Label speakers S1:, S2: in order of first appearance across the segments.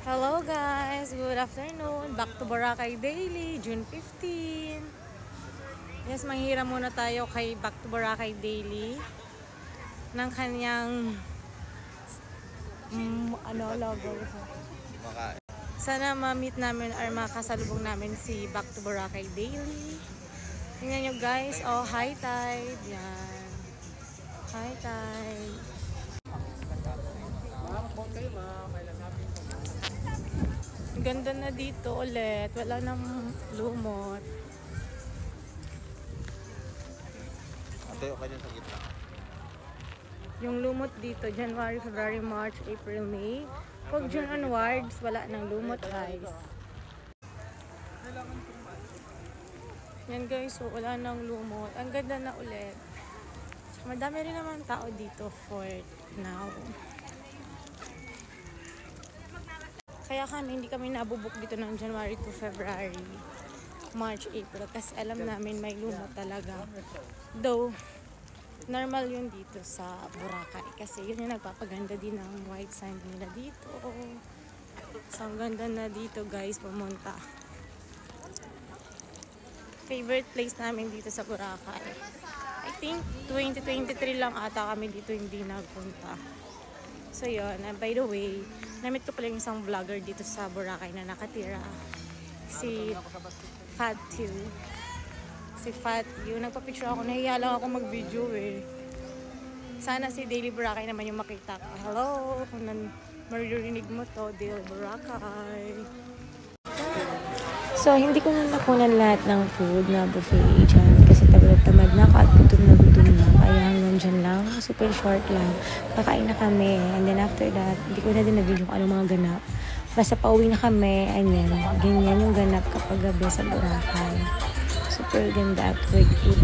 S1: Hello guys! Good afternoon! Back to Boracay Daily, June 15. Yes, manghira muna tayo kay Back to Boracay Daily ng kanyang logo. Sana ma-meet namin or makasalubong namin si Back to Boracay Daily. Tingnan nyo guys, oh high tide. Yan. High tide. Ganda na dito ulit. Wala nang lumot.
S2: Tayo ka dyan sa gitna.
S1: Yung lumot dito, January, February, March, April, May. Pag June onwards, wala nang lumot guys. Yan guys, so wala nang lumot. Ang ganda na ulit. Madami rin naman tao dito for now. Kaya hindi kami nabubuk dito ng January to February, March, April. Kasi alam namin may lumot talaga. Though, normal yun dito sa Boracay. Kasi yun yung nagpapaganda din ng white sand nila dito. So, ang ganda na dito guys, pumunta. Favorite place namin dito sa Boracay. I think 2023 lang ata kami dito hindi nagpunta. So yun, and by the way, namit ko pala yung isang vlogger dito sa Boracay na nakatira. Si Fatu. Si Fatu. Nagpa-picture ako, nahiya lang ako mag-video eh. Sana si Daily Boracay naman yung makita ko. Hello, kung maririnig mo to, Daily Boracay. So, hindi ko na nakunan lahat ng food na buffet dyan kasi tamad na ako at gutom na. Kaya hanggang dyan lang, super short lang. Kakain na kami and then after that, hindi ko na din na-video kung anong mga ganap. Basta pauwi na kami, ayan, ganyan yung ganap kapag gabi sa Boracay. Super ganda at worth it.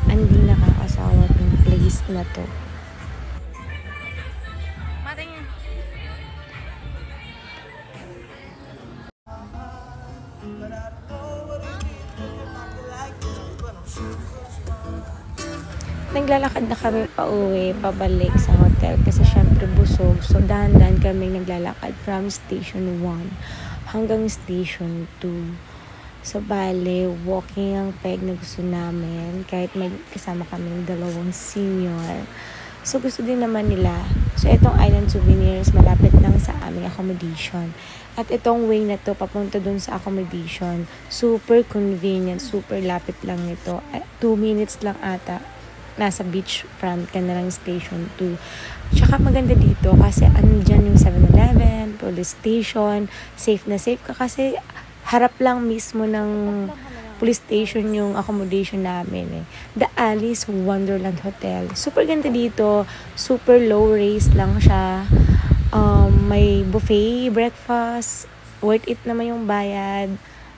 S1: Hindi nakakasawa yung place na to. Naglalakad na kami pauwi, pabalik sa hotel kasi syempre busog. So, dahan-dahan kami naglalakad from station 1 hanggang station 2. So, bale, walking ang peg na gusto namin kahit may kasama kami ng dalawang senior. So, gusto din naman nila. So, itong Island Souvenirs, malapit lang sa aming accommodation. At itong way na to, papunta dun sa accommodation, super convenient, super lapit lang ito. 2 minutes lang ata. Nasa beachfront ka na lang station 2. Tsaka maganda dito kasi andyan yung 7-Eleven, police station, safe na safe ka kasi harap lang mismo ng police station yung accommodation namin eh. The Alice Wonderland Hotel. Super ganda dito, super low race lang siya. May buffet, breakfast, worth it naman yung bayad,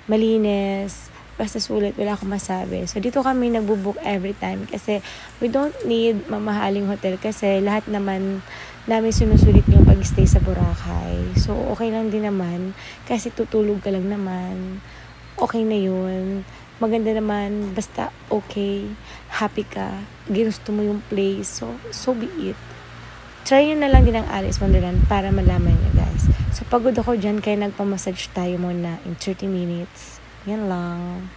S1: malinis. Basta sulit, wala akong masabi. So, dito kami nagbubook every time kasi we don't need mamahaling hotel kasi lahat naman namin sinusulit yung pag-stay sa Boracay. So, okay lang din naman kasi tutulog ka lang naman. Okay na yun. Maganda naman, basta okay, happy ka, ginusto mo yung place. So be it. Try nyo na lang din ang Alice Wonderland para malaman nyo guys. So, pagod ako dyan kaya nagpamassage tayo muna in 30 minutes. Yan lang.